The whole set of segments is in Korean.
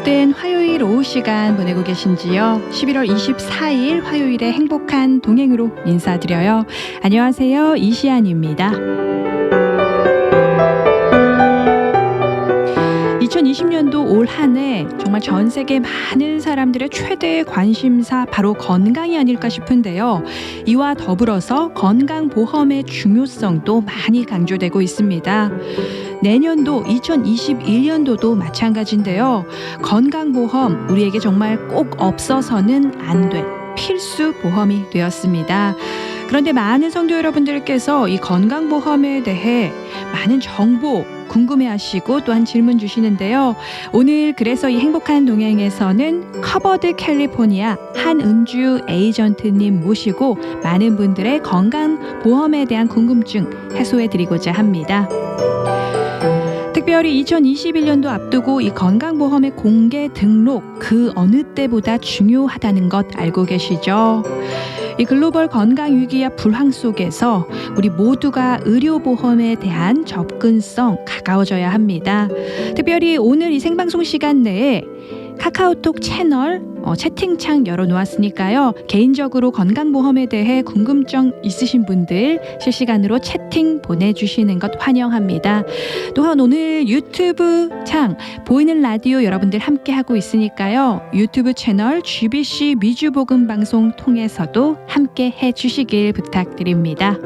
시작된 화요일 오후 시간 보내고 계신지요? 11월 24일 화요일에 행복한 동행으로 인사드려요. 안녕하세요. 이시안입니다. 2020년도 올 한 해 정말 전 세계 많은 사람들의 최대 관심사 바로 건강이 아닐까 싶은데요. 이와 더불어서 건강보험의 중요성도 많이 강조되고 있습니다. 내년도 2021년도도 마찬가지인데요. 건강보험 우리에게 정말 꼭 없어서는 안 될 필수 보험이 되었습니다. 그런데 많은 성도 여러분들께서 이 건강보험에 대해 많은 정보 궁금해하시고 또한 질문 주시는데요. 오늘 그래서 이 행복한 동행에서는 커버드 캘리포니아 한은주 에이전트님 모시고 많은 분들의 건강보험에 대한 궁금증 해소해드리고자 합니다. 특별히 2021년도 앞두고 이 건강보험의 공개 등록 그 어느 때보다 중요하다는 것 알고 계시죠? 이 글로벌 건강 위기와 불황 속에서 우리 모두가 의료보험에 대한 접근성 가까워져야 합니다. 특별히 오늘 이 생방송 시간 내에 카카오톡 채널 채팅창 열어놓았으니까요. 개인적으로 건강보험에 대해 궁금증 있으신 분들 실시간으로 채팅 보내주시는 것 환영합니다. 또한 오늘 유튜브 창 보이는 라디오 여러분들 함께하고 있으니까요. 유튜브 채널 GBC 미주복음방송 통해서도 함께해 주시길 부탁드립니다.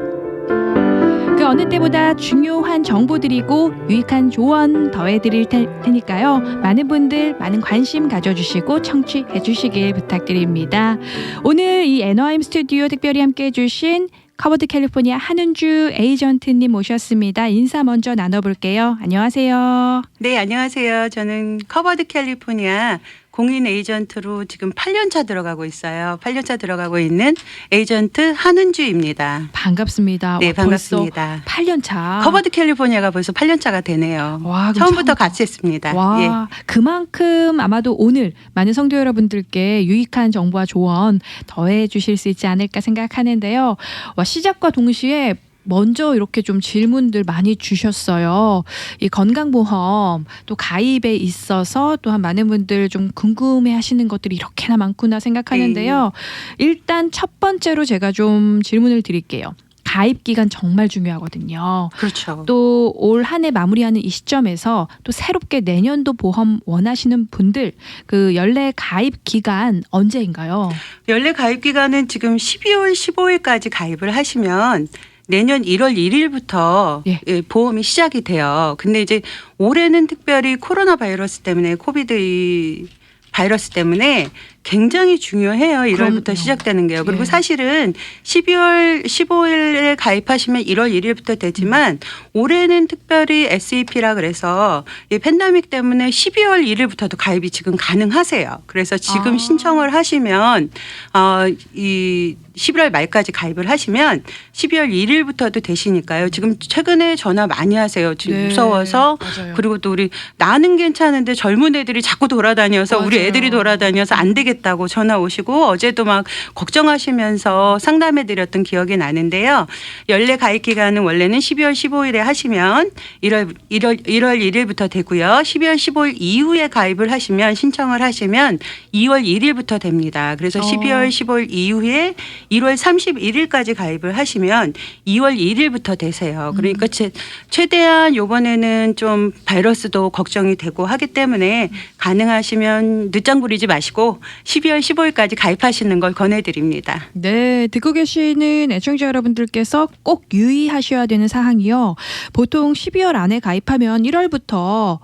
그 어느 때보다 중요한 정보들이고 유익한 조언 더해드릴 테니까요. 많은 분들 많은 관심 가져주시고 청취해 주시길 부탁드립니다. 오늘 이 NOIM 스튜디오 특별히 함께해 주신 커버드 캘리포니아 한은주 에이전트님 모셨습니다. 인사 먼저 나눠볼게요. 안녕하세요. 네, 안녕하세요. 저는 커버드 캘리포니아 공인 에이전트로 지금 8년차 들어가고 있어요. 8년차 들어가고 있는 에이전트 한은주입니다. 반갑습니다. 네, 반갑습니다. 8년차. 커버드 캘리포니아가 벌써 8년차가 되네요. 와, 처음부터 같이 했습니다. 와, 예. 그만큼 아마도 오늘 많은 성도 여러분들께 유익한 정보와 조언 더해 주실 수 있지 않을까 생각하는데요. 시작과 동시에 먼저 이렇게 좀 질문들 많이 주셨어요. 이 건강보험 또 가입에 있어서 또한 많은 분들 좀 궁금해 하시는 것들이 이렇게나 많구나 생각하는데요. 일단 첫 번째로 제가 좀 질문을 드릴게요. 가입 기간 정말 중요하거든요. 그렇죠. 또 올 한 해 마무리하는 이 시점에서 또 새롭게 내년도 보험 원하시는 분들 그 연례 가입 기간 언제인가요? 연례 가입 기간은 지금 12월 15일까지 가입을 하시면 내년 1월 1일부터 예. 보험이 시작이 돼요. 근데 이제 올해는 특별히 코로나 바이러스 때문에 코비드 바이러스 때문에 굉장히 중요해요. 1월부터 그럼요. 시작되는 게요. 그리고 예. 사실은 12월 15일에 가입하시면 1월 1일부터 되지만 올해는 특별히 SEP라 그래서 이 팬데믹 때문에 12월 1일부터도 가입이 지금 가능하세요. 그래서 지금 신청을 하시면 이 11월 말까지 가입을 하시면 12월 1일부터도 되시니까요. 지금 최근에 전화 많이 하세요. 지금 네, 무서워서. 맞아요. 그리고 또 우리 나는 괜찮은데 젊은 애들이 자꾸 돌아다녀서 우리 맞아요. 애들이 돌아다녀서 안 되겠다고 전화 오시고 어제도 막 걱정하시면서 상담해 드렸던 기억이 나는데요. 연례 가입 기간은 원래는 12월 15일에 하시면 1월 1일부터 되고요. 12월 15일 이후에 가입을 하시면 신청을 하시면 2월 1일부터 됩니다. 그래서 12월 15일 이후에 1월 31일까지 가입을 하시면 2월 1일부터 되세요. 그러니까 최대한 이번에는 좀 바이러스도 걱정이 되고 하기 때문에 가능하시면 늦장 부리지 마시고 12월 15일까지 가입하시는 걸 권해드립니다. 네, 듣고 계시는 애청자 여러분들께서 꼭 유의하셔야 되는 사항이요. 보통 12월 안에 가입하면 1월부터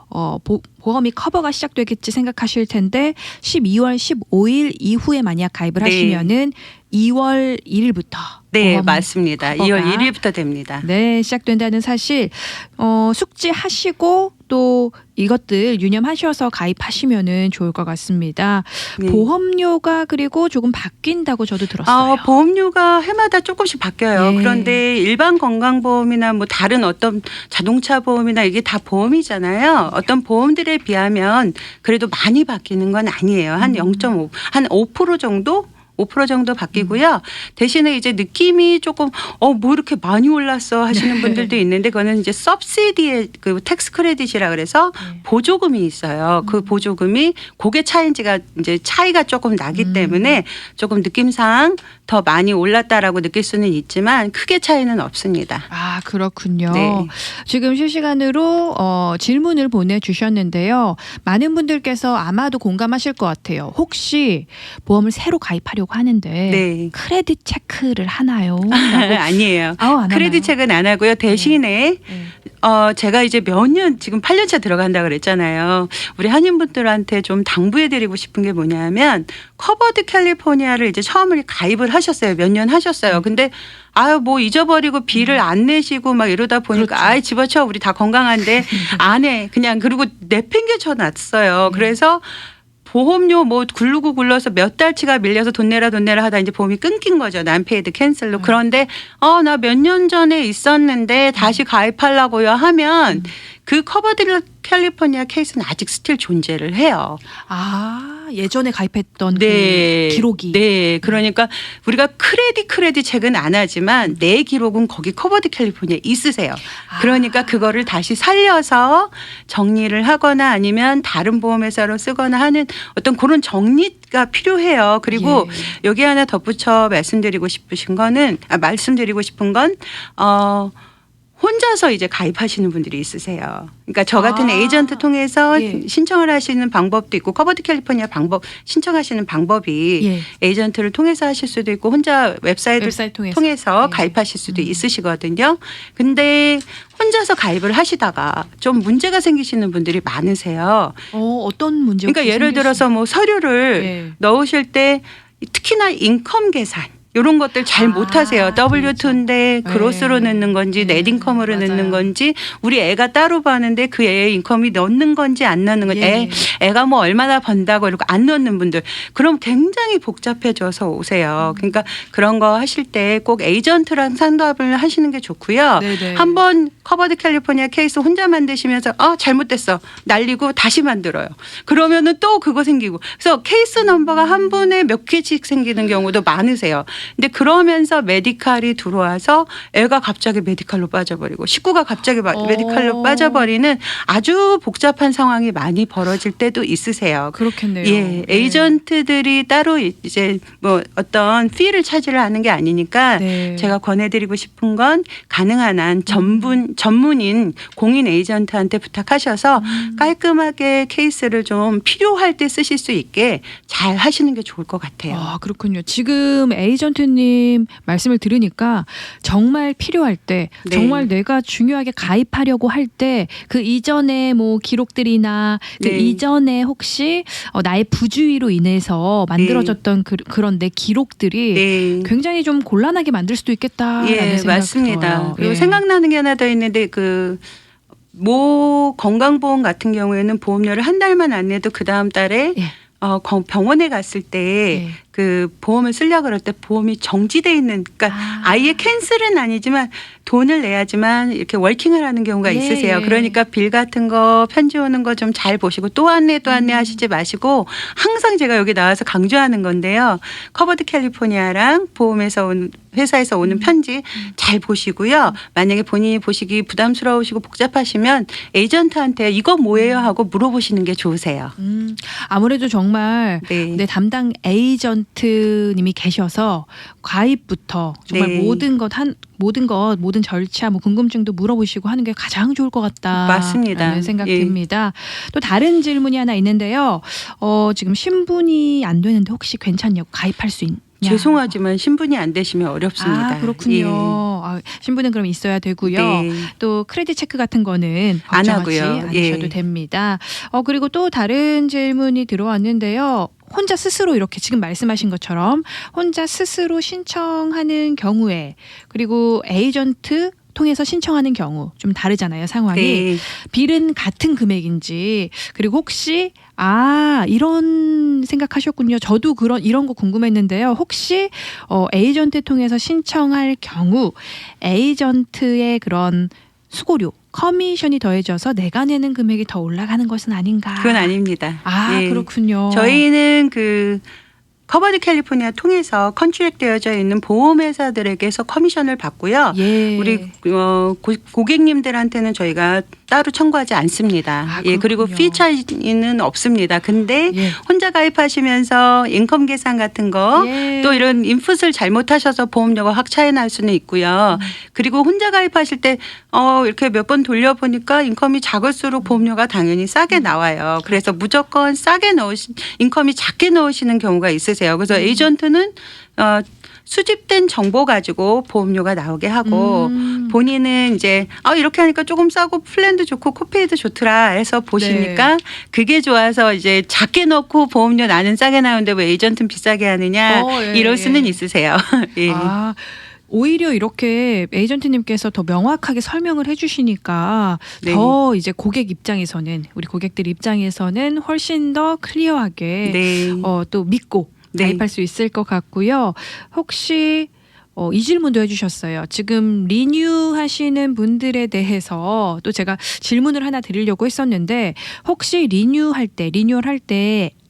보험이 커버가 시작되겠지 생각하실 텐데 12월 15일 이후에 만약 가입을 네. 하시면은 2월 1일부터 네, 맞습니다. 커버가 2월 1일부터 됩니다. 네, 시작된다는 사실 숙지하시고 또 이것들 유념하셔서 가입하시면은 좋을 것 같습니다. 네. 보험료가 그리고 조금 바뀐다고 저도 들었어요. 보험료가 해마다 조금씩 바뀌어요. 예. 그런데 일반 건강보험이나 뭐 다른 어떤 자동차 보험이나 이게 다 보험이잖아요. 어떤 보험들에 비하면 그래도 많이 바뀌는 건 아니에요. 한 0.5, 한 5% 정도 5% 정도 바뀌고요. 대신에 이제 느낌이 조금 뭐 이렇게 많이 올랐어 하시는 분들도 있는데 그거는 이제 subsidy의 그 텍스 크레딧이라 그래서 보조금이 있어요. 그 보조금이 그게 차이인지가 이제 차이가 조금 나기 때문에 조금 느낌상 더 많이 올랐다라고 느낄 수는 있지만 크게 차이는 없습니다. 아, 그렇군요. 네. 지금 실시간으로 질문을 보내주셨는데요. 많은 분들께서 아마도 공감하실 것 같아요. 혹시 보험을 새로 가입하려고 하는데 네. 크레딧 체크를 하나요? 아니에요. 안 크레딧 체크는 안 하고요. 대신에 제가 이제 몇 년 지금 8년차 들어간다 그랬잖아요. 우리 한인분들한테 좀 당부해드리고 싶은 게 뭐냐면 커버드 캘리포니아를 이제 처음에 가입을 하셨어요. 몇 년 하셨어요. 근데 뭐 잊어버리고 비를 안 내시고 막 이러다 보니까 그렇죠. 집어쳐 우리 다 건강한데 안 해. 그냥 그리고 내팽개쳐 놨어요. 그래서 보험료 뭐 굴르고 굴러서 몇 달치가 밀려서 돈 내라 하다 이제 보험이 끊긴 거죠. 난페이드 캔슬로. 그런데 나 몇 년 전에 있었는데 다시 가입하려고요 하면 그 커버드 캘리포니아 케이스는 아직 스틸 존재를 해요. 예전에 가입했던 네. 그 기록이. 네. 그러니까 우리가 크레딧 체크는 안 하지만 내 기록은 거기 커버드 캘리포니아에 있으세요. 그러니까 그거를 다시 살려서 정리를 하거나 아니면 다른 보험회사로 쓰거나 하는 어떤 그런 정리가 필요해요. 그리고 여기 하나 덧붙여 말씀드리고 싶은 건 혼자서 이제 가입하시는 분들이 있으세요. 그러니까 저 같은 에이전트 통해서 신청을 하시는 방법도 있고 커버드 캘리포니아 신청하시는 방법이 에이전트를 통해서 하실 수도 있고 혼자 웹사이트를 통해서 가입하실 수도 있으시거든요. 근데 혼자서 가입을 하시다가 좀 문제가 생기시는 분들이 많으세요. 어떤 문제가 그러니까 예를 들어서 뭐 서류를 넣으실 때 특히나 인컴 계산 이런 것들 잘 못하세요. W2인데 그로스로 넣는 건지 넷인컴으로 넣는 건지 우리 애가 따로 버는데 그 애의 인컴이 넣는 건지 안 넣는 건지 애가 뭐 얼마나 번다고 이러고 안 넣는 분들 그럼 굉장히 복잡해져서 오세요. 그러니까 그런 거 하실 때 꼭 에이전트랑 상담을 하시는 게 좋고요. 한번 커버드 캘리포니아 케이스 혼자 만드시면서 잘못됐어 날리고 다시 만들어요. 그러면은 또 그거 생기고 그래서 케이스 넘버가 한 분에 몇 개씩 생기는 경우도 많으세요. 근데 그러면서 메디칼이 들어와서 애가 갑자기 메디칼로 빠져버리고 식구가 갑자기 메디칼로 빠져버리는 아주 복잡한 상황이 많이 벌어질 때도 있으세요. 그렇겠네요. 에이전트들이 따로 이제 뭐 어떤 피를 차지를 하는 게 아니니까 제가 권해드리고 싶은 건 가능한 한 전문인 공인 에이전트한테 부탁하셔서 깔끔하게 케이스를 좀 필요할 때 쓰실 수 있게 잘 하시는 게 좋을 것 같아요. 그렇군요. 지금 에이전트님 말씀을 들으니까 정말 필요할 때 정말 내가 중요하게 가입하려고 할 때 그 이전에 뭐 기록들이나 그 이전에 혹시 나의 부주의로 인해서 만들어졌던 그런 내 기록들이 굉장히 좀 곤란하게 만들 수도 있겠다라는 생각이 맞습니다. 들어요. 그리고 생각나는 게 하나 더 있는데 모 건강보험 같은 경우에는 보험료를 한 달만 안 내도 그 다음 달에 병원에 갔을 때 그 보험을 쓰려고 그럴 때 보험이 정지돼 있는 그러니까 아예 캔슬은 아니지만 돈을 내야지만 이렇게 월킹을 하는 경우가 있으세요. 그러니까 빌 같은 거 편지 오는 거 좀 잘 보시고 또 안내 하시지 마시고 항상 제가 여기 나와서 강조하는 건데요. 커버드 캘리포니아랑 보험에서 온 회사에서 오는 편지 잘 보시고요. 만약에 본인이 보시기 부담스러우시고 복잡하시면 에이전트한테 이거 뭐예요 하고 물어보시는 게 좋으세요. 아무래도 정말 내 담당 에이전트님이 계셔서 가입부터 정말 모든 절차, 뭐 궁금증도 물어보시고 하는 게 가장 좋을 것 같다. 맞습니다. 생각 듭니다. 또 다른 질문이 하나 있는데요. 지금 신분이 안 되는데 혹시 괜찮냐고 가입할 수 있냐? 죄송하지만 신분이 안 되시면 어렵습니다. 그렇군요. 신분은 그럼 있어야 되고요. 또 크레딧 체크 같은 거는 안 하고요. 않으셔도 됩니다. 그리고 또 다른 질문이 들어왔는데요. 혼자 스스로 이렇게 지금 말씀하신 것처럼 혼자 스스로 신청하는 경우에 그리고 에이전트 통해서 신청하는 경우 좀 다르잖아요, 상황이. 빌은 같은 금액인지 그리고 혹시 이런 생각하셨군요. 저도 이런 거 궁금했는데요. 혹시 에이전트 통해서 신청할 경우 에이전트의 그런 수고료, 커미션이 더해져서 내가 내는 금액이 더 올라가는 것은 아닌가? 그건 아닙니다. 그렇군요. 저희는 커버드 캘리포니아 통해서 컨트랙되어져 있는 보험회사들에게서 커미션을 받고요. 예. 우리 고객님들한테는 저희가 따로 청구하지 않습니다. 아, 예, 그리고 그렇군요. 피 차이는 없습니다. 근데 예. 혼자 가입하시면서 인컴 계산 같은 거 예. 또 이런 인풋을 잘못하셔서 보험료가 확 차이 날 수는 있고요. 그리고 혼자 가입하실 때 이렇게 몇 번 돌려보니까 인컴이 작을수록 보험료가 당연히 싸게 나와요. 그래서 무조건 싸게 인컴이 작게 넣으시는 경우가 있으세요. 그래서 에이전트는 수집된 정보 가지고 보험료가 나오게 하고 본인은 이제 이렇게 하니까 조금 싸고 플랜도 좋고 코페이도 좋더라 해서 보시니까 그게 좋아서 이제 작게 넣고 보험료 나는 싸게 나오는데 왜 에이전트는 비싸게 하느냐 예, 이럴 예. 수는 있으세요. 예. 아, 오히려 이렇게 에이전트님께서 더 명확하게 설명을 해주시니까 네. 더 이제 고객 입장에서는 우리 고객들 입장에서는 훨씬 더 클리어하게 네. 또 믿고 네. 가입할 수 있을 것 같고요. 혹시 이 질문도 해주셨어요. 지금 리뉴하시는 분들에 대해서 또 제가 질문을 하나 드리려고 했었는데 혹시 리뉴할 때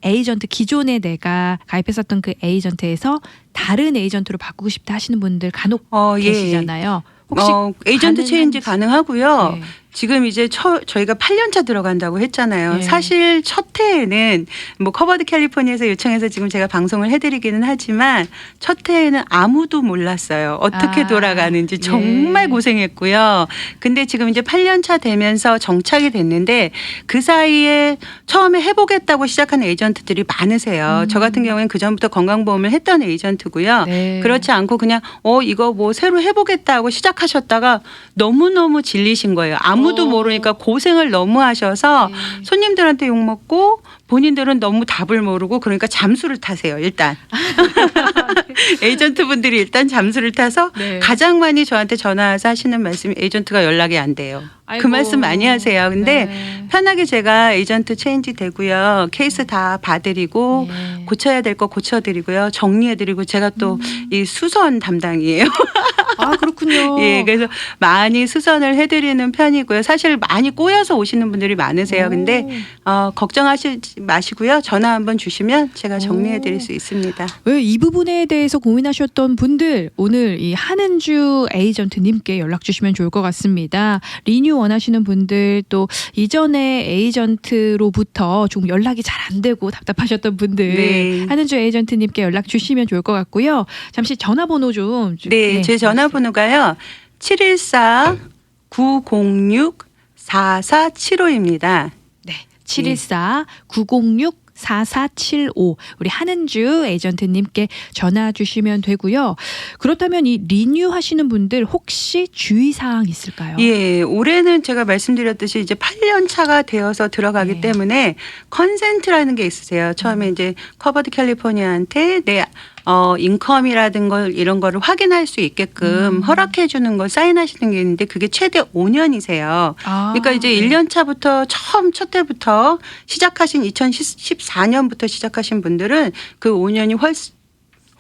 에이전트 기존에 내가 가입했었던 그 에이전트에서 다른 에이전트로 바꾸고 싶다 하시는 분들 간혹 예. 계시잖아요. 혹시 에이전트 가능한지? 체인지 가능하고요. 네. 지금 이제 저희가 8년차 들어간다고 했잖아요. 예. 사실 첫 해에는 커버드 캘리포니아에서 요청해서 지금 제가 방송을 해드리기는 하지만 첫 해에는 아무도 몰랐어요. 어떻게 돌아가는지 정말 예. 고생했고요. 근데 지금 이제 8년차 되면서 정착이 됐는데 그 사이에 처음에 해보겠다고 시작한 에이전트들이 많으세요. 저 같은 경우에는 그 전부터 건강보험을 했던 에이전트고요. 네. 그렇지 않고 그냥 이거 뭐 새로 해보겠다고 시작하셨다가 너무너무 질리신 거예요. 아무도 모르니까 고생을 너무 하셔서 손님들한테 욕먹고 본인들은 너무 답을 모르고 그러니까 잠수를 타세요. 일단 에이전트 분들이 일단 잠수를 타서 네. 가장 많이 저한테 전화해서 하시는 말씀이 에이전트가 연락이 안 돼요. 아이고. 그 말씀 많이 하세요. 근데 네. 편하게 제가 에이전트 체인지 되고요. 케이스 다 봐드리고 네. 고쳐야 될 거 고쳐드리고요. 정리해드리고 제가 또 이 수선 담당이에요. 아, 그렇군요. 예, 그래서 많이 수선을 해드리는 편이고요. 사실 많이 꼬여서 오시는 분들이 많으세요. 근데 걱정하시지 마시고요. 전화 한번 주시면 제가 정리해드릴 수 있습니다. 왜 이 부분에 대해서 고민하셨던 분들 오늘 이 한은주 에이전트님께 연락 주시면 좋을 것 같습니다. 리뉴 원하시는 분들 또 이전에 에이전트로부터 좀 연락이 잘 안 되고 답답하셨던 분들 네. 한은주 에이전트님께 연락 주시면 좋을 것 같고요. 잠시 전화번호 좀 네, 제 전화번호가요. 714-906-4475입니다. 네, 714-906-4475 우리 한은주 에이전트님께 전화 주시면 되고요. 그렇다면 이 리뉴 하시는 분들 혹시 주의사항 있을까요? 예, 올해는 제가 말씀드렸듯이 이제 8년 차가 되어서 들어가기 네. 때문에 컨센트라는 게 있으세요. 처음에 이제 커버드 캘리포니아한테 내 인컴이라든 걸 이런 거를 확인할 수 있게끔 허락해 주는 걸 사인하시는 게 있는데 그게 최대 5년이세요. 그러니까 이제 1년 차부터 첫 해부터 시작하신 2014년부터 시작하신 분들은 그 5년이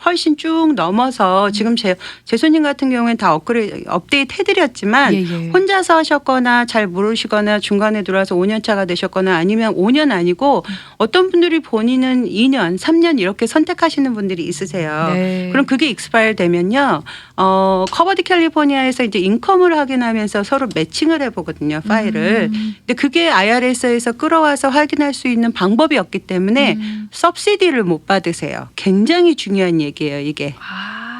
훨씬 쭉 넘어서 지금 제 손님 같은 경우에는 다 업데이트 해드렸지만 예. 혼자서 하셨거나 잘 모르시거나 중간에 들어와서 5년 차가 되셨거나 아니면 5년 아니고 어떤 분들이 본인은 2년, 3년 이렇게 선택하시는 분들이 있으세요. 네. 그럼 그게 익스파일 되면요. 커버드 캘리포니아에서 이제 인컴을 확인하면서 서로 매칭을 해보거든요. 파일을. 근데 그게 IRS에서 끌어와서 확인할 수 있는 방법이 없기 때문에 서브시디를 못 받으세요. 굉장히 중요한 얘기예요, 이게.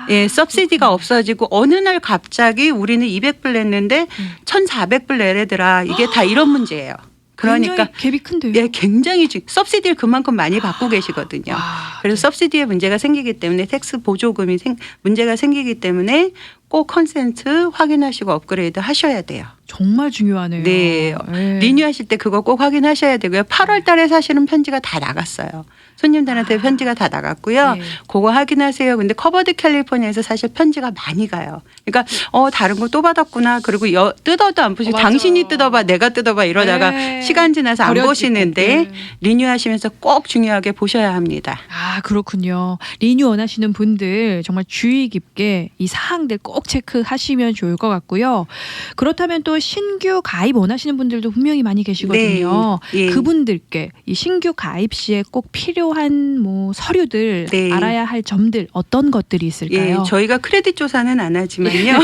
예, 서브시디가 없어지고 어느 날 갑자기 우리는 200불 냈는데 1,400불 내래더라. 이게 다 이런 문제예요. 그러니까 굉장히 갭이 큰데요. 예, 굉장히 서브시디를 그만큼 많이 받고 계시거든요. 그래서 서브시디에 문제가 생기기 때문에 텍스 보조금이 문제가 생기기 때문에 꼭 컨센트 확인하시고 업그레이드 하셔야 돼요. 정말 중요하네요. 네. 네. 리뉴하실 때 그거 꼭 확인하셔야 되고요. 8월 달에 사실은 편지가 다 나갔어요. 손님들한테 편지가 다 나갔고요. 네. 그거 확인하세요. 근데 커버드 캘리포니아에서 사실 편지가 많이 가요. 그러니까 다른 거 또 받았구나. 그리고 뜯어도 안 보시고 맞아. 당신이 뜯어봐 내가 뜯어봐 이러다가 네. 시간 지나서 안 버려지고. 보시는데 네. 리뉴하시면서 꼭 중요하게 보셔야 합니다. 아, 그렇군요. 리뉴 원하시는 분들 정말 주의 깊게 이 사항들 꼭 체크하시면 좋을 것 같고요. 그렇다면 또 신규 가입 원하시는 분들도 분명히 많이 계시거든요. 네. 예. 그분들께 이 신규 가입 시에 꼭 필요한 필요한 뭐 서류들 네. 알아야 할 점들 어떤 것들이 있을까요? 예, 저희가 크레딧 조사는 안 하지만요.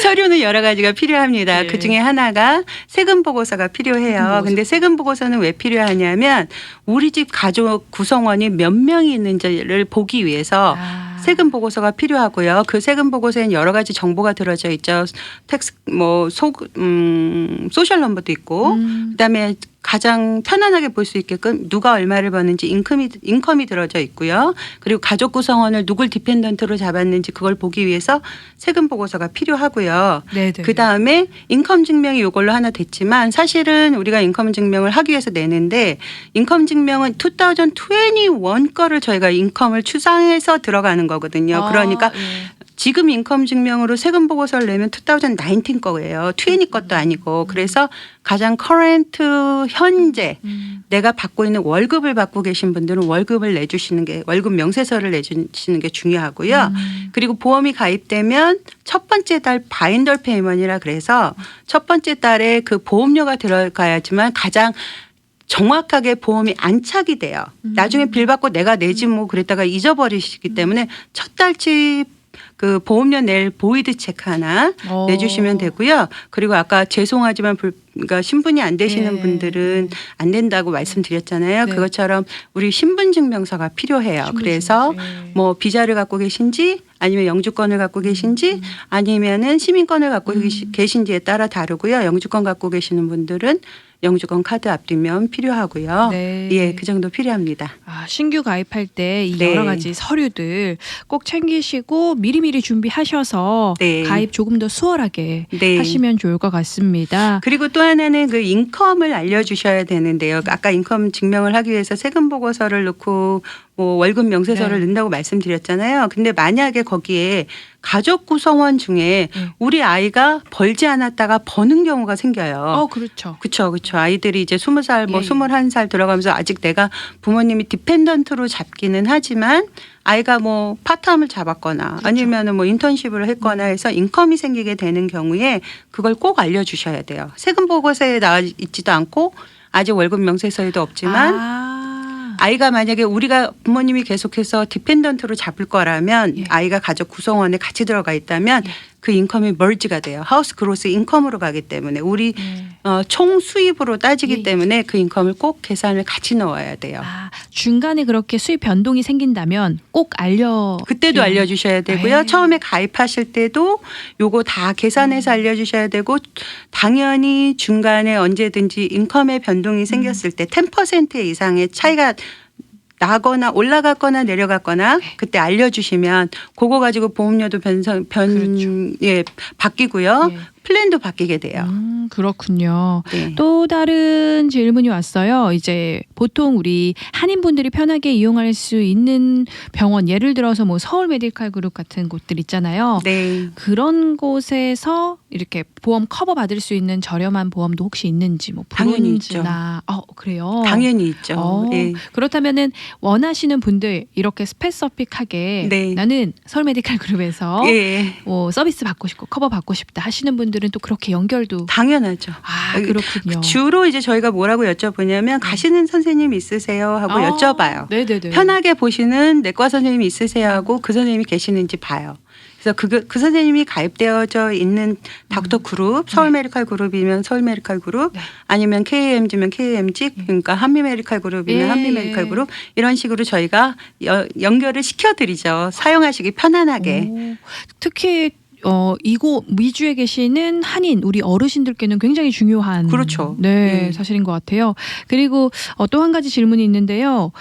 서류는 여러 가지가 필요합니다. 예. 그 중에 하나가 세금 보고서가 필요해요. 보고서. 근데 세금 보고서는 왜 필요하냐면 우리 집 가족 구성원이 몇 명이 있는지를 보기 위해서 세금 보고서가 필요하고요. 그 세금 보고서에는 여러 가지 정보가 들어져 있죠. 텍스 소셜 넘버도 있고, 그다음에 가장 편안하게 볼 수 있게끔 누가 얼마를 버는지 인컴이 들어져 있고요. 그리고 가족 구성원을 누굴 디펜던트로 잡았는지 그걸 보기 위해서 세금 보고서가 필요하고요. 네네. 그 다음에 인컴 증명이 이걸로 하나 됐지만 사실은 우리가 인컴 증명을 하기 위해서 내는데 인컴 증명은 2021 거를 저희가 인컴을 추상해서 들어가는 거거든요. 그러니까 예. 지금 인컴 증명으로 세금 보고서를 내면 2019 거예요. 20 것도 아니고. 그래서 가장 커런트 현재 내가 받고 있는 월급을 받고 계신 분들은 월급을 내주시는 게 월급 명세서를 내주시는 게 중요하고요. 그리고 보험이 가입되면 첫 번째 달 바인더 페이먼이라 그래서 첫 번째 달에 그 보험료가 들어가야지만 가장 정확하게 보험이 안착이 돼요. 나중에 빌 받고 내가 내지 뭐 그랬다가 잊어버리시기 때문에 첫 달치 그 보험료 낼 보이드 체크 하나 내주시면 되고요. 그리고 아까 죄송하지만 그러니까 신분이 안 되시는 네. 분들은 안 된다고 말씀드렸잖아요. 네. 그것처럼 우리 신분증명서가 필요해요. 그래서 뭐 비자를 갖고 계신지 아니면 영주권을 갖고 계신지 아니면은 시민권을 갖고 계신지에 따라 다르고요. 영주권 갖고 계시는 분들은 영주권 카드 앞뒷면 필요하고요. 네. 예, 그 정도 필요합니다. 신규 가입할 때 이 네. 여러 가지 서류들 꼭 챙기시고 미리미리 준비하셔서 네. 가입 조금 더 수월하게 네. 하시면 좋을 것 같습니다. 그리고 또 하나는 그 인컴을 알려주셔야 되는데요. 아까 인컴 증명을 하기 위해서 세금 보고서를 넣고 뭐 월급 명세서를 네. 넣는다고 말씀드렸잖아요. 근데 만약에 거기에 가족 구성원 중에 우리 아이가 벌지 않았다가 버는 경우가 생겨요. 그렇죠. 그렇죠. 아이들이 이제 20살 뭐 예, 예. 21살 들어가면서 아직 내가 부모님이 디펜던트로 잡기는 하지만 아이가 뭐 파트타임을 잡았거나 그렇죠. 아니면은 뭐 인턴십을 했거나 해서 인컴이 생기게 되는 경우에 그걸 꼭 알려주셔야 돼요. 세금 보고서에 나와 있지도 않고 아직 월급 명세서에도 없지만 아이가 만약에 우리가 부모님이 계속해서 디펜던트로 잡을 거라면 예. 아이가 가족 구성원에 같이 들어가 있다면 그 인컴이 멀지가 돼요. 하우스 그로스 인컴으로 가기 때문에 우리 총 수입으로 따지기 예. 때문에 그 인컴을 꼭 계산을 같이 넣어야 돼요. 중간에 그렇게 수입 변동이 생긴다면 꼭 그때도 알려주셔야 되고요. 에이. 처음에 가입하실 때도 요거 다 계산해서 알려주셔야 되고 당연히 중간에 언제든지 인컴의 변동이 생겼을 때 10% 이상의 차이가 나거나 올라갔거나 내려갔거나 그때 알려주시면 그거 가지고 보험료도 바뀌고요. 예. 플랜도 바뀌게 돼요. 그렇군요. 네. 또 다른 질문이 왔어요. 이제 보통 우리 한인분들이 편하게 이용할 수 있는 병원, 예를 들어서 뭐 서울 메디칼 그룹 같은 곳들 있잖아요. 네. 그런 곳에서 이렇게 보험 커버 받을 수 있는 저렴한 보험도 혹시 있는지 뭐 당연히 있죠. 브론즈나 그래요. 당연히 있죠. 예. 그렇다면은 원하시는 분들 이렇게 스페시픽하게 네. 나는 서울 메디칼 그룹에서 예. 뭐 서비스 받고 싶고 커버 받고 싶다 하시는 분들은 또 그렇게 연결도 당연하죠. 그렇군요. 주로 이제 저희가 뭐라고 여쭤보냐면 가시는 선생님 있으세요 하고 여쭤봐요. 네네네. 편하게 보시는 내과 선생님이 있으세요 하고 그 선생님이 계시는지 봐요. 그래서 그 선생님이 가입되어져 있는 닥터 그룹, 서울 메디칼 그룹이면 서울 메디칼 그룹, 네. 아니면 KMG면 KMG, 그러니까 한미 메디칼 그룹이면 예, 한미 메디칼 그룹 이런 식으로 저희가 연결을 시켜드리죠. 사용하시기 편안하게. 특히 이곳 미주에 계시는 한인 우리 어르신들께는 굉장히 중요한 그렇죠. 네, 사실인 것 같아요. 그리고 또 한 가지 질문이 있는데요.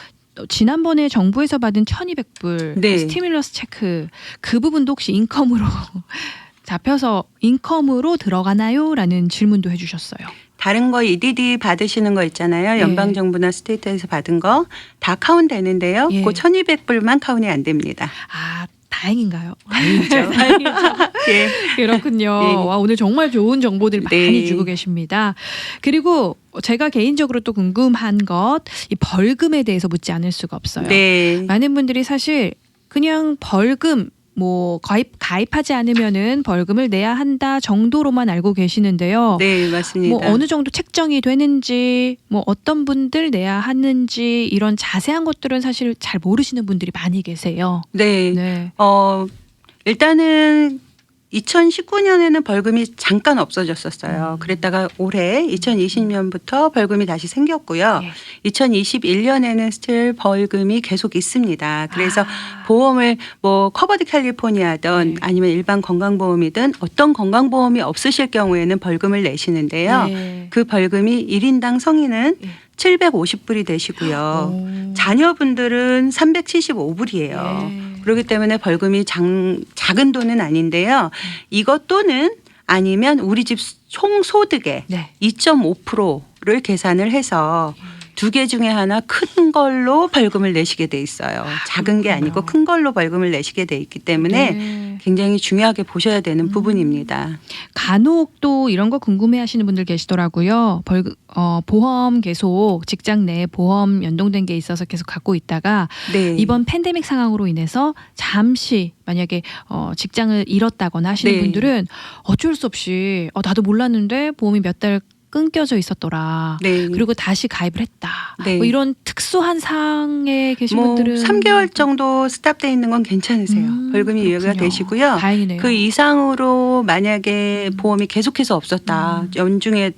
지난번에 정부에서 받은 1,200불 네. 스티뮬러스 체크 그 부분도 혹시 인컴으로 잡혀서 인컴으로 들어가나요? 라는 질문도 해주셨어요. 다른 거 EDD 받으시는 거 있잖아요. 예. 연방정부나 스테이트에서 받은 거 다 카운트 되는데요. 예. 그 1,200불만 카운이 안 됩니다. 다행인가요? 다행이죠. 예. 그렇군요. 네. 와, 오늘 정말 좋은 정보들 많이 네. 주고 계십니다. 그리고 제가 개인적으로 또 궁금한 것, 이 벌금에 대해서 묻지 않을 수가 없어요. 네. 많은 분들이 사실 그냥 벌금 뭐 가입하지 않으면은 벌금을 내야 한다 정도로만 알고 계시는데요. 네, 맞습니다. 뭐 어느 정도 책정이 되는지, 뭐 어떤 분들 내야 하는지 이런 자세한 것들은 사실 잘 모르시는 분들이 많이 계세요. 네. 네. 일단은 2019년에는 벌금이 잠깐 없어졌었어요. 그랬다가 올해 2020년부터 벌금이 다시 생겼고요. 예. 2021년에는 스틸 벌금이 계속 있습니다. 그래서 아. 보험을 뭐 커버드 캘리포니아든 네. 아니면 일반 건강보험이든 어떤 건강보험이 없으실 경우에는 벌금을 내시는데요. 네. 그 벌금이 1인당 성인은 예. 750불이 되시고요. 오. 자녀분들은 375불이에요. 예. 그렇기 때문에 벌금이 작은 돈은 아닌데요. 이것 또는 아니면 우리 집 총 소득의 네. 2.5%를 계산을 해서 두 개 중에 하나 큰 걸로 벌금을 내시게 돼 있어요. 작은 게 아니고 큰 걸로 벌금을 내시게 돼 있기 때문에 네. 굉장히 중요하게 보셔야 되는 부분입니다. 간혹 또 이런 거 궁금해하시는 분들 계시더라고요. 보험 계속 직장 내 보험 연동된 게 있어서 계속 갖고 있다가 네. 이번 팬데믹 상황으로 인해서 잠시 만약에 직장을 잃었다거나 하시는 네. 분들은 어쩔 수 없이 나도 몰랐는데 보험이 몇 달 끊겨져 있었더라. 네. 그리고 다시 가입을 했다. 네. 뭐 이런 특수한 상황에 계신 뭐 분들은 3개월 정도 스탑돼 있는 건 괜찮으세요. 벌금이 유예가 그렇군요. 되시고요. 다행이네요. 그 이상으로 만약에 보험이 계속해서 없었다. 연중에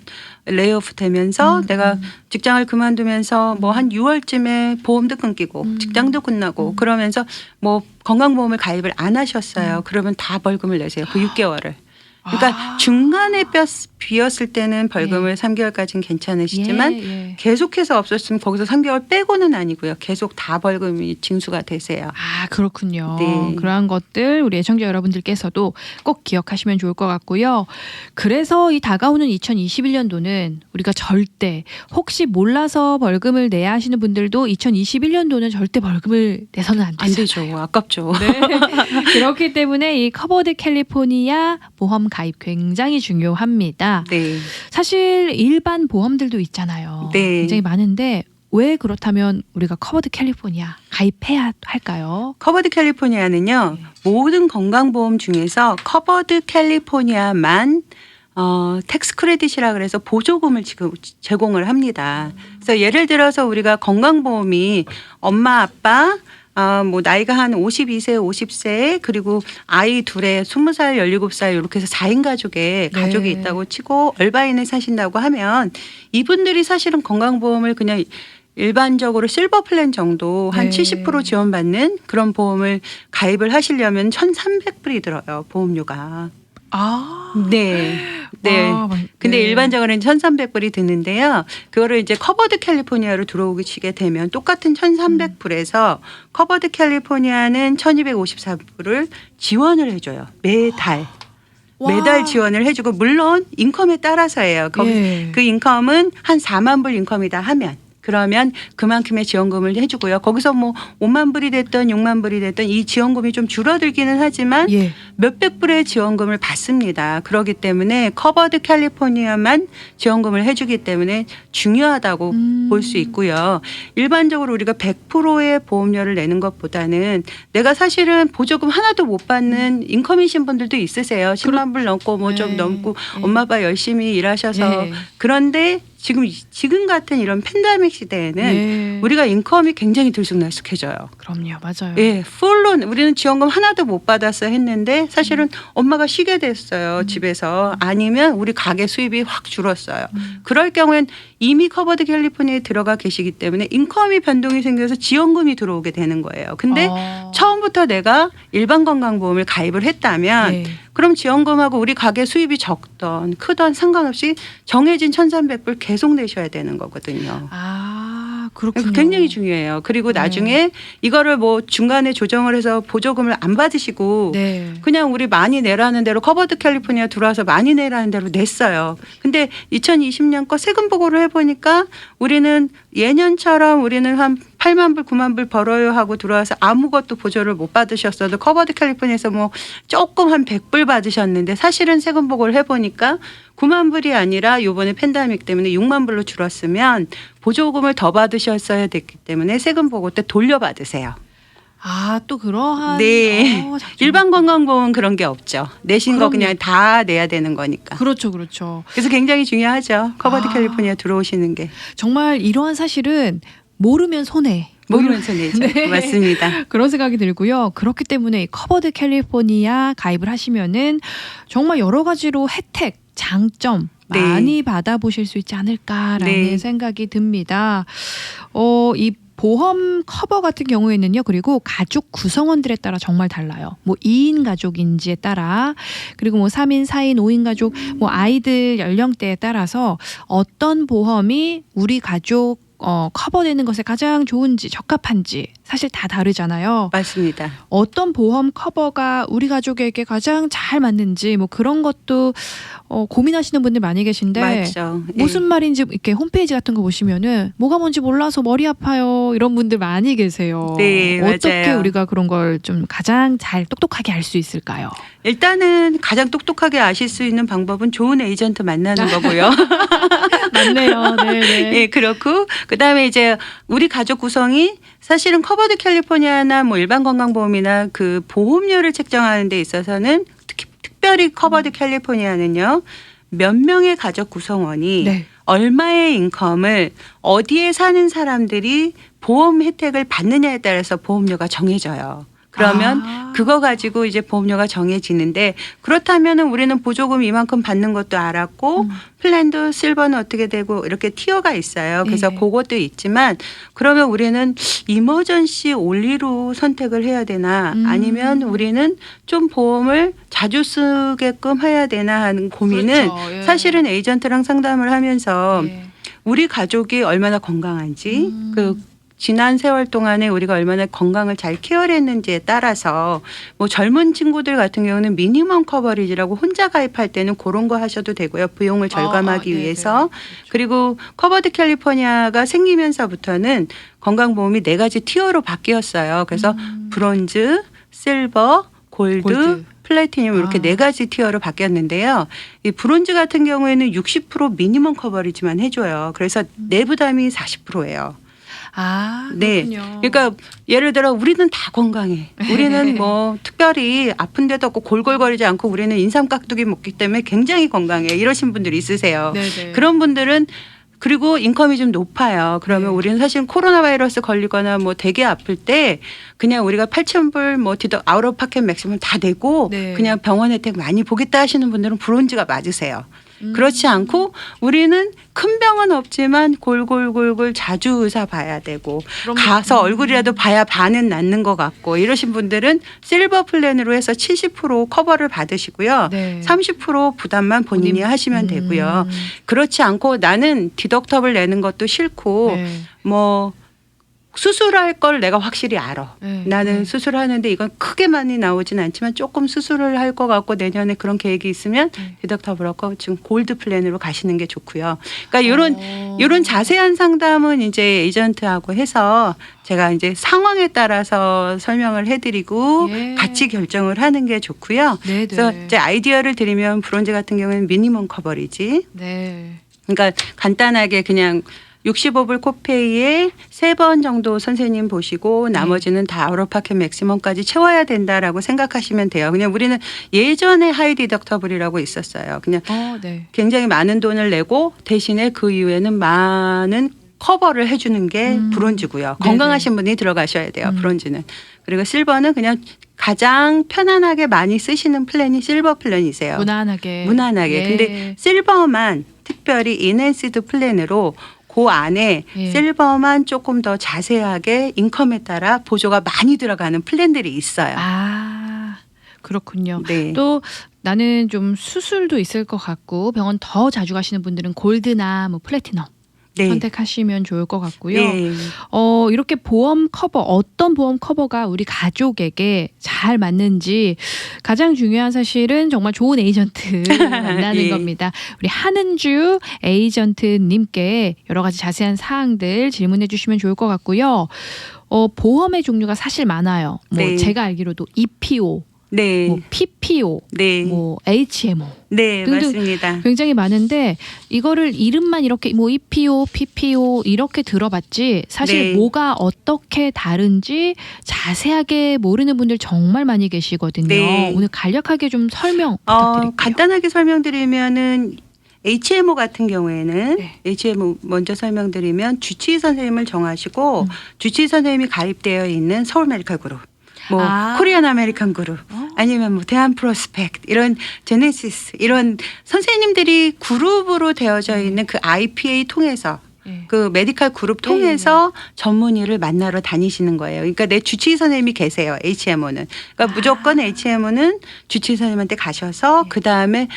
레이오프 되면서 내가 직장을 그만두면서 뭐 한 6월쯤에 보험도 끊기고 직장도 끝나고 그러면서 뭐 건강보험을 가입을 안 하셨어요. 그러면 다 벌금을 내세요. 그 6개월을. 그러니까 중간에 비었을 때는 벌금을 3개월까지는 괜찮으시지만 예. 계속해서 없었으면 거기서 3개월 빼고는 아니고요. 계속 다 벌금이 징수가 되세요. 아, 그렇군요. 네. 그러한 것들 우리 애청자 여러분들께서도 꼭 기억하시면 좋을 것 같고요. 그래서 이 다가오는 2021년도는 우리가 절대 혹시 몰라서 벌금을 내야 하시는 분들도 2021년도는 절대 벌금을 내서는 안 안 되잖아요. 되죠. 아깝죠. 네. 그렇기 때문에 이 커버드 캘리포니아 보험 가입 굉장히 중요합니다. 네. 사실 일반 보험들도 있잖아요. 네. 굉장히 많은데 왜 그렇다면 우리가 커버드 캘리포니아 가입해야 할까요? 커버드 캘리포니아는요. 모든 건강보험 중에서 커버드 캘리포니아만 텍스 크레딧이라 그래서 보조금을 지금 제공을 합니다. 그래서 예를 들어서 우리가 건강보험이 엄마 아빠 뭐 나이가 한 52세, 50세 그리고 아이 둘에 20살, 17살 이렇게 해서 4인 가족에 네. 가족이 있다고 치고 얼바인에 사신다고 하면 이분들이 사실은 건강보험을 그냥 일반적으로 실버 플랜 정도 한 네. 70% 지원받는 그런 보험을 가입을 하시려면 1,300불이 들어요. 보험료가. 아. 네. 네. 와, 근데 네. 일반적으로는 1,300불이 드는데요. 그거를 이제 커버드 캘리포니아로 들어오시게 되면 똑같은 1,300불에서 커버드 캘리포니아는 1,254불을 지원을 해줘요. 매달. 와. 매달 지원을 해주고 물론 인컴에 따라서예요. 거기 예. 그 인컴은 한 4만 불 인컴이다 하면 그러면 그만큼의 지원금을 해주고요. 거기서 뭐 5만 불이 됐든 6만 불이 됐든 이 지원금이 좀 줄어들기는 하지만 예. 몇백 불의 지원금을 받습니다. 그렇기 때문에 커버드 캘리포니아만 지원금을 해주기 때문에 중요하다고 볼 수 있고요. 일반적으로 우리가 100%의 보험료를 내는 것보다는 내가 사실은 보조금 하나도 못 받는 인컴이신 분들도 있으세요. 10만 불 넘고 뭐 좀 네. 넘고 네. 엄마 아빠 열심히 일하셔서 예. 그런데 지금 같은 이런 팬데믹 시대에는 예. 우리가 인컴이 굉장히 들쑥날쑥해져요. 그럼요, 맞아요. 예, 풀로 우리는 지원금 하나도 못 받았어 했는데 사실은 엄마가 쉬게 됐어요. 집에서. 아니면 우리 가게 수입이 확 줄었어요. 그럴 경우엔 이미 커버드 캘리포니아에 들어가 계시기 때문에 인컴이 변동이 생겨서 지원금이 들어오게 되는 거예요. 근데 처음부터 내가 일반 건강보험을 가입을 했다면 예. 그럼 지원금하고 우리 가게 수입이 적던 크던 상관없이 정해진 1,300불 계속 내셔야 되는 거거든요. 아, 그렇군요. 굉장히 중요해요. 그리고 네. 나중에 이거를 뭐 중간에 조정을 해서 보조금을 안 받으시고 네. 그냥 우리 많이 내라는 대로 커버드 캘리포니아 들어와서 많이 내라는 대로 냈어요. 근데 2020년 거 세금 보고를 해보니까 우리는 예년처럼 우리는 한 8만 불, 9만 불 벌어요 하고 들어와서 아무것도 보조를 못 받으셨어도 커버드 캘리포니아에서 뭐 조금 한 100불 받으셨는데 사실은 세금 보고를 해보니까 9만 불이 아니라 요번에 팬데믹 때문에 6만 불로 줄었으면 보조금을 더 받으셨어야 됐기 때문에 세금 보고 때 돌려받으세요. 또 그러한 네. 장점. 일반 건강보험 그런 게 없죠. 내신 거 그럼요. 그냥 다 내야 되는 거니까. 그렇죠, 그렇죠. 그래서 굉장히 중요하죠. 커버드 캘리포니아 들어오시는 게. 정말 이러한 사실은 모르면 손해. 모르면서 내죠. 네. 맞습니다. 그런 생각이 들고요. 그렇기 때문에 이 커버드 캘리포니아 가입을 하시면은 정말 여러 가지로 혜택, 장점 네. 많이 받아보실 수 있지 않을까라는 네. 생각이 듭니다. 이 보험 커버 같은 경우에는요. 그리고 가족 구성원들에 따라 정말 달라요. 뭐 2인 가족인지에 따라 그리고 뭐 3인, 4인, 5인 가족 뭐 아이들 연령대에 따라서 어떤 보험이 우리 가족 커버되는 것에 가장 좋은지 적합한지 사실 다 다르잖아요. 맞습니다. 어떤 보험 커버가 우리 가족에게 가장 잘 맞는지 뭐 그런 것도 고민하시는 분들 많이 계신데 맞죠. 예. 무슨 말인지 이렇게 홈페이지 같은 거 보시면은 뭐가 뭔지 몰라서 머리 아파요 이런 분들 많이 계세요. 네, 어떻게 맞아요. 우리가 그런 걸 좀 가장 잘 똑똑하게 알 수 있을까요? 일단은 가장 똑똑하게 아실 수 있는 방법은 좋은 에이전트 만나는 거고요. 맞네요. 네. 예, 그렇고 그다음에 이제 우리 가족 구성이 사실은 커버드 캘리포니아나 뭐 일반 건강보험이나 그 보험료를 책정하는 데 있어서는 특별히 커버드 캘리포니아는요. 몇 명의 가족 구성원이 네. 얼마의 인컴을 어디에 사는 사람들이 보험 혜택을 받느냐에 따라서 보험료가 정해져요. 그러면 그거 가지고 이제 보험료가 정해지는데 그렇다면은 우리는 보조금 이만큼 받는 것도 알았고 플랜도 실버는 어떻게 되고 이렇게 티어가 있어요. 그래서 네. 그것도 있지만 그러면 우리는 이머전시 올리로 선택을 해야 되나 아니면 우리는 좀 보험을 자주 쓰게끔 해야 되나 하는 고민은 그렇죠. 예. 사실은 에이전트랑 상담을 하면서 네. 우리 가족이 얼마나 건강한지 그 지난 세월 동안에 우리가 얼마나 건강을 잘 케어를 했는지에 따라서 뭐 젊은 친구들 같은 경우는 미니멈 커버리지라고 혼자 가입할 때는 그런 거 하셔도 되고요. 비용을 절감하기 네네. 위해서. 그렇죠. 그리고 커버드 캘리포니아가 생기면서부터는 건강보험이 4가지 티어로 바뀌었어요. 그래서 브론즈, 실버, 골드. 플래티늄 이렇게 4가지 티어로 바뀌었는데요. 이 브론즈 같은 경우에는 60% 미니멈 커버리지만 해줘요. 그래서 내부담이 40%예요. 네. 그렇군요. 그러니까 예를 들어 우리는 다 건강해. 우리는 뭐 특별히 아픈 데도 없고 골골거리지 않고 우리는 인삼 깍두기 먹기 때문에 굉장히 건강해. 이러신 분들이 있으세요. 네네. 그런 분들은 그리고 인컴이 좀 높아요. 그러면 네. 우리는 사실 코로나 바이러스 걸리거나 뭐 되게 아플 때 그냥 우리가 8,000불 뭐 디덕 아웃 오브 파켓 맥시멈 다 내고 네. 그냥 병원 혜택 많이 보겠다 하시는 분들은 브론즈가 맞으세요. 그렇지 않고 우리는 큰 병은 없지만 골골골골 자주 의사 봐야 되고 가서 얼굴이라도 봐야 반은 낫는 것 같고 이러신 분들은 실버 플랜으로 해서 70% 커버를 받으시고요. 네. 30% 부담만 본인이 하시면 되고요. 그렇지 않고 나는 디덕터블 내는 것도 싫고 네. 뭐 수술할 걸 내가 확실히 알아. 네. 나는 네. 수술하는데 이건 크게 많이 나오진 않지만 조금 수술을 할 것 같고 내년에 그런 계획이 있으면 네. 디덕터블하고 지금 골드 플랜으로 가시는 게 좋고요. 그러니까 이런 자세한 상담은 이제 에이전트하고 해서 제가 이제 상황에 따라서 설명을 해드리고 예. 같이 결정을 하는 게 좋고요. 네네. 그래서 이제 아이디어를 드리면 브론즈 같은 경우에는 미니멈 커버리지. 네. 그러니까 간단하게 그냥 65불 코페이에 3번 정도 선생님 보시고 나머지는 다 아웃오파켓 맥시멈까지 채워야 된다라고 생각하시면 돼요. 그냥 우리는 예전에 하이 디덕터블이라고 있었어요. 그냥 네. 굉장히 많은 돈을 내고 대신에 그 이후에는 많은 커버를 해주는 게 브론즈고요. 건강하신 분이 들어가셔야 돼요. 브론즈는. 그리고 실버는 그냥 가장 편안하게 많이 쓰시는 플랜이 실버 플랜이세요. 무난하게. 무난하게. 예. 근데 실버만 특별히 인핸스드 플랜으로 그 안에 예. 실버만 조금 더 자세하게 인컴에 따라 보조가 많이 들어가는 플랜들이 있어요. 그렇군요. 네. 또 나는 좀 수술도 있을 것 같고 병원 더 자주 가시는 분들은 골드나 뭐 플래티넘 네. 선택하시면 좋을 것 같고요. 네. 이렇게 보험 커버 어떤 보험 커버가 우리 가족에게 잘 맞는지 가장 중요한 사실은 정말 좋은 에이전트 만나는 예. 겁니다. 우리 한은주 에이전트님께 여러 가지 자세한 사항들 질문해 주시면 좋을 것 같고요. 보험의 종류가 사실 많아요. 뭐 네. 제가 알기로도 EPO 네. 뭐 PPO, 네. 뭐 HMO 네, 등등 맞습니다. 굉장히 많은데 이거를 이름만 이렇게 뭐 EPO, PPO 이렇게 들어봤지 사실 네. 뭐가 어떻게 다른지 자세하게 모르는 분들 정말 많이 계시거든요. 네. 오늘 간략하게 좀 설명 부탁드릴게요. 간단하게 설명드리면은 HMO 같은 경우에는 네. HMO 먼저 설명드리면 주치의 선생님을 정하시고 주치의 선생님이 가입되어 있는 서울 메디컬 그룹, 뭐 아. 코리안 아메리칸 그룹, 아니면 뭐 대한 프로스펙트 이런 제네시스 이런 선생님들이 그룹으로 되어져 있는 그 IPA 통해서 네. 그 메디컬 그룹 통해서 전문의를 만나러 다니시는 거예요. 그러니까 내 주치의 선생님이 계세요. HMO는. 그러니까 무조건 HMO는 주치의 선생님한테 가셔서 그 다음에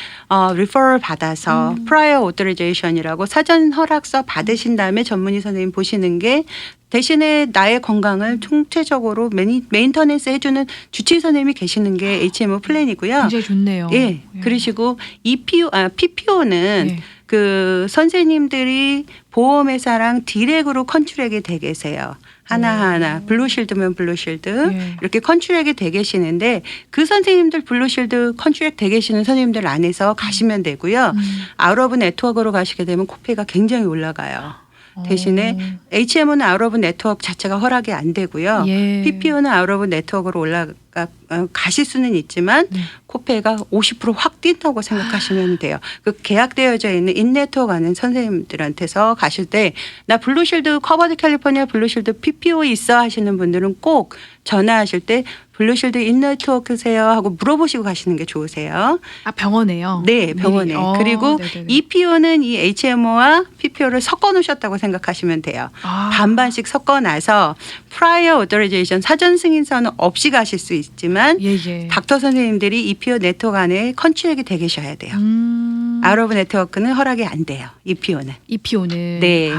리퍼럴 받아서 프라이어 오토리제이션이라고 사전 허락서 받으신 다음에 전문의 선생님 보시는 게 대신에 나의 건강을 총체적으로 메인터넌스 해주는 주치의 선생님이 계시는 게 HMO 플랜이고요. 굉장히 좋네요. 예. 그러시고 PPO는 네. 그 선생님들이 보험회사랑 디렉으로 컨트랙이 돼 계세요. 하나하나 블루실드면 블루실드 네. 이렇게 컨트랙이 돼 계시는데 그 선생님들 블루실드 컨트랙 돼 계시는 선생님들 안에서 가시면 되고요. 아웃 오브 네트워크로 가시게 되면 코페이가 굉장히 올라가요. 대신에 HMO는 아웃 오브 네트워크 자체가 허락이 안 되고요. 예. PPO는 아웃 오브 네트워크로 가실 수는 있지만 네. 코페이가 50%확 뛴다고 생각하시면 돼요. 그 계약되어져 있는 인네트워크 하는 선생님들한테서 가실 때 나 블루실드 커버드 캘리포니아 블루실드 PPO 있어 하시는 분들은 꼭 전화하실 때 블루실드 인네트워크세요 하고 물어보시고 가시는 게 좋으세요. 아 병원에요. 네, 병원에. 미리. 그리고 네네네. EPO는 이 HMO와 PPO를 섞어 놓으셨다고 생각하시면 돼요. 아. 반반씩 섞어 놔서 프라이어 오토리제이션 사전 승인서는 없이 가실 수 있지만 예예. 닥터 선생님들이 EPO 네트워크 안에 컨트랙이 돼 계셔야 돼요. 아웃 오브 네트워크는 허락이 안 돼요. EPO는. EPO는 네.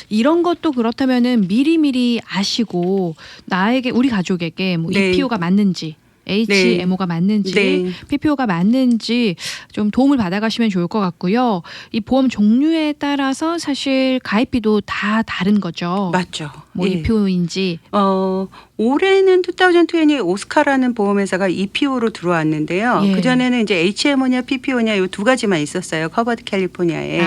이런 것도 그렇다면은 미리미리 아시고 나에게 우리 가족에게 뭐 네. EPO가 맞는지 HMO가 맞는지 네. PPO가 맞는지 좀 도움을 받아가시면 좋을 것 같고요. 이 보험 종류에 따라서 사실 가입비도 다 다른 거죠. 맞죠. 뭐 예. EPO인지 올해는 2020 오스카라는 보험회사가 EPO로 들어왔는데요. 예. 그전에는 이제 HMO냐 PPO냐 이 두 가지만 있었어요. 커버드 캘리포니아에.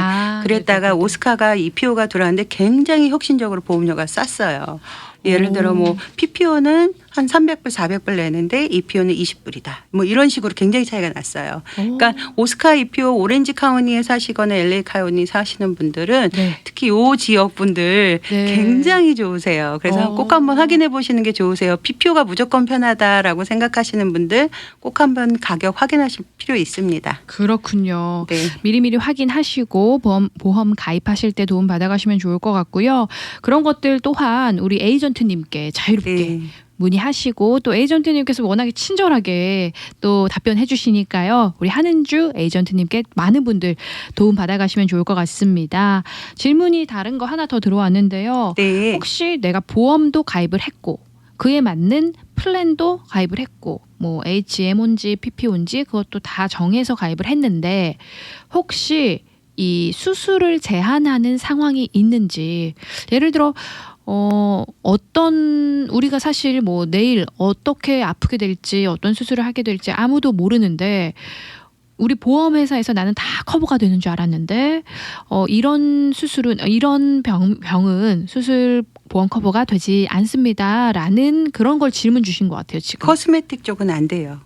그랬다가 네네네네. 오스카가 EPO가 들어왔는데 굉장히 혁신적으로 보험료가 쌌어요. 예를 들어 뭐 PPO는 한 300불, 400불 내는데 EPO는 20불이다. 뭐 이런 식으로 굉장히 차이가 났어요. 그러니까 오스카 EPO 오렌지 카운티에 사시거나 LA 카운티 사시는 분들은 네. 특히 요 지역 분들 네. 굉장히 좋으세요. 그래서 꼭 한번 확인해 보시는 게 좋으세요. PPO가 무조건 편하다라고 생각하시는 분들 꼭 한번 가격 확인하실 필요 있습니다. 그렇군요. 네. 미리미리 확인하시고 보험 가입하실 때 도움 받아가시면 좋을 것 같고요. 그런 것들 또한 우리 에이전트님께 자유롭게 네. 문의하시고 또 에이전트님께서 워낙에 친절하게 또 답변해 주시니까요. 우리 한은주 에이전트님께 많은 분들 도움 받아가시면 좋을 것 같습니다. 질문이 다른 거 하나 더 들어왔는데요. 네. 혹시 내가 보험도 가입을 했고 그에 맞는 플랜도 가입을 했고 뭐 HMO인지 PPO인지 그것도 다 정해서 가입을 했는데 혹시 이 수술을 제한하는 상황이 있는지 예를 들어 어떤 우리가 사실 뭐 내일 어떻게 아프게 될지 어떤 수술을 하게 될지 아무도 모르는데 우리 보험회사에서 나는 다 커버가 되는 줄 알았는데 이런 수술은 이런 병은 수술 보험 커버가 되지 않습니다라는 그런 걸 질문 주신 것 같아요 지금. 코스메틱 쪽은 안 돼요.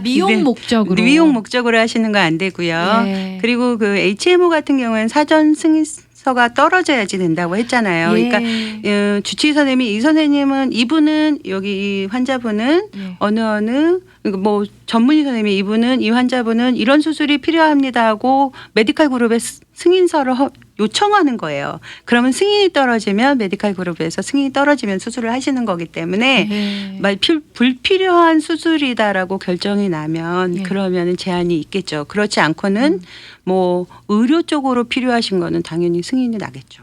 미용 네. 목적으로. 미용 목적으로 하시는 거 안 되고요. 예. 그리고 그 HMO 같은 경우에는 사전 승인서가 떨어져야지 된다고 했잖아요. 예. 그러니까 주치의 선생님이 이 선생님은 이분은 여기 이 환자분은 예. 어느 뭐 전문의 선생님이 이분은 이 환자분은 이런 수술이 필요합니다 하고 메디컬 그룹에 승인서를 요청하는 거예요. 그러면 승인이 떨어지면 메디컬 그룹에서 승인이 떨어지면 수술을 하시는 거기 때문에 예. 불필요한 수술이다라고 결정이 나면 예. 그러면은 제한이 있겠죠. 그렇지 않고는 뭐 의료 쪽으로 필요하신 거는 당연히 승인이 나겠죠.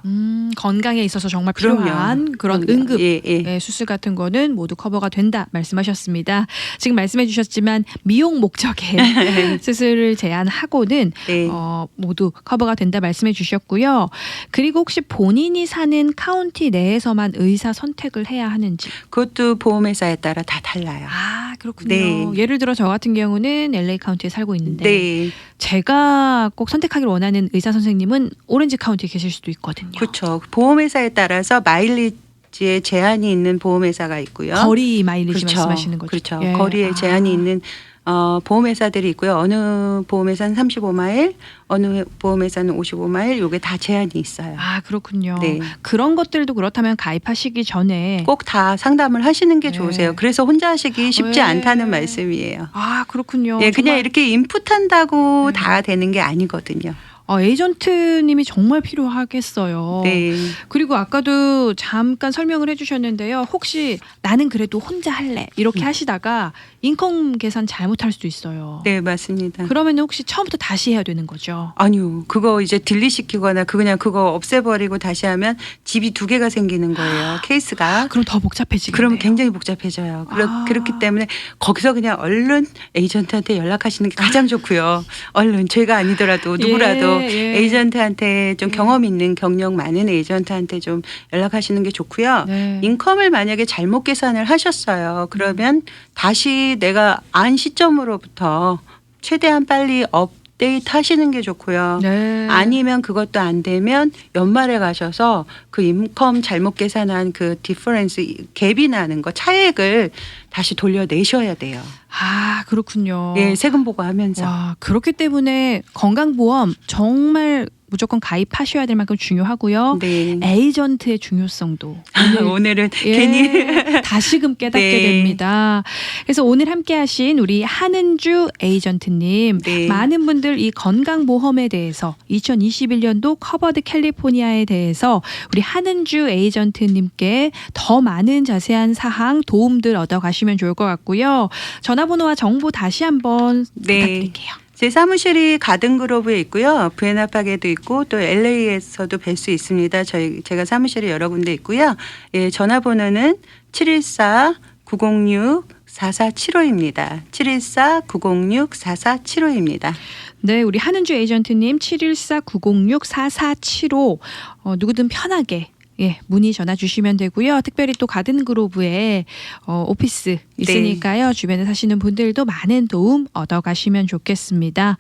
건강에 있어서 정말 그럼요. 필요한 그런 그럼요. 응급 예, 예. 네, 수술 같은 거는 모두 커버가 된다 말씀하셨습니다. 지금 말씀해 주셨지만 미용 목적의 수술을 제한하고는 네. 모두 커버가 된다 말씀해 주셨고요. 있고요. 그리고 혹시 본인이 사는 카운티 내에서만 의사 선택을 해야 하는지. 그것도 보험회사에 따라 다 달라요. 아, 그렇군요. 네. 예를 들어 저 같은 경우는 LA 카운티에 살고 있는데 네, 제가 꼭 선택하기를 원하는 의사 선생님은 오렌지 카운티에 계실 수도 있거든요. 그렇죠. 보험회사에 따라서 마일리지에 제한이 있는 보험회사가 있고요. 거리 마일리지 그렇죠. 말씀하시는 거죠. 그렇죠. 예. 거리에 제한이 있는 보험회사들이 있고요. 어느 보험회사는 35마일, 어느 보험회사는 55마일, 요게 다 제한이 있어요. 아, 그렇군요. 네. 그런 것들도 그렇다면 가입하시기 전에 꼭 다 상담을 하시는 게 네. 좋으세요. 그래서 혼자 하시기 쉽지 네. 않다는 말씀이에요. 아, 그렇군요. 예, 그냥 정말, 이렇게 인풋한다고 네. 다 되는 게 아니거든요. 에이전트님이 정말 필요하겠어요. 네. 그리고 아까도 잠깐 설명을 해주셨는데요. 혹시 나는 그래도 혼자 할래 이렇게 하시다가 인컴 계산 잘못할 수도 있어요. 네, 맞습니다. 그러면 혹시 처음부터 다시 해야 되는 거죠? 아니요. 그거 이제 딜리시키거나 그냥 그거 없애버리고 다시 하면 집이 2개가 생기는 거예요. 케이스가. 그럼 더 복잡해지겠네요. 그러면 굉장히 복잡해져요. 그렇기 때문에 거기서 그냥 얼른 에이전트한테 연락하시는 게 가장 좋고요. 얼른 죄가 아니더라도 누구라도 예. 에이전트한테 좀 예. 경험 있는 경력 많은 에이전트한테 좀 연락하시는 게 좋고요. 네. 인컴을 만약에 잘못 계산을 하셨어요. 그러면 다시 내가 안 시점으로부터 최대한 빨리 업데이트 하시는 게 좋고요. 네. 아니면 그것도 안 되면 연말에 가셔서 그 인컴 잘못 계산한 그 디퍼런스 갭이 나는 거 차액을 다시 돌려내셔야 돼요. 아, 그렇군요. 예, 세금 보고하면서. 와, 그렇기 때문에 건강보험 정말 무조건 가입하셔야 될 만큼 중요하고요. 네. 에이전트의 중요성도 오늘은 예, 괜히 다시금 깨닫게 네. 됩니다. 그래서 오늘 함께하신 우리 한은주 에이전트님, 네. 많은 분들 이 건강보험에 대해서 2021년도 커버드 캘리포니아에 대해서 우리 한은주 에이전트님께 더 많은 자세한 사항 도움들 얻어가시면 좋을 것 같고요. 전화번호와 정보 다시 한번 네. 부탁드릴게요. 제 사무실이 가든그로브에 있고요. 부에나파게도 있고 또 LA에서도 뵐 수 있습니다. 제가 사무실이 여러 군데 있고요. 예, 전화번호는 714-906-4475입니다. 714-906-4475입니다. 네, 우리 한은주 에이전트님 714-906-4475 누구든 편하게 문의 전화 주시면 되고요. 특별히 또 가든그로브에 오피스 있으니까요. 주변에 사시는 분들도 많은 도움 얻어가시면 좋겠습니다.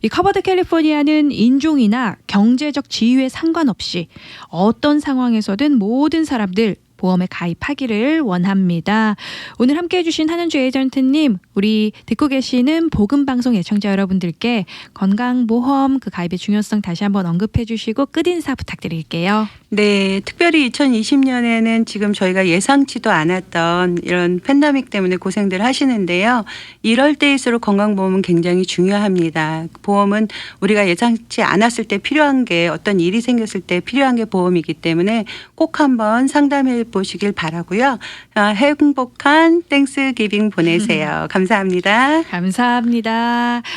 이 커버드 캘리포니아는 인종이나 경제적 지위에 상관없이 어떤 상황에서든 모든 사람들 보험에 가입하기를 원합니다. 오늘 함께해 주신 한은주 에이전트님, 우리 듣고 계시는 복음방송 애청자 여러분들께 건강보험 그 가입의 중요성 다시 한번 언급해 주시고 끝인사 부탁드릴게요. 네, 특별히 2020년에는 지금 저희가 예상치도 않았던 이런 팬데믹 때문에 고생들 하시는데요. 이럴 때일수록 건강보험은 굉장히 중요합니다. 보험은 우리가 예상치 않았을 때 필요한 게 어떤 일이 생겼을 때 필요한 게 보험이기 때문에 꼭 한번 상담해 보시길 바라고요. 행복한 땡스기빙 보내세요. 감사합니다. 감사합니다.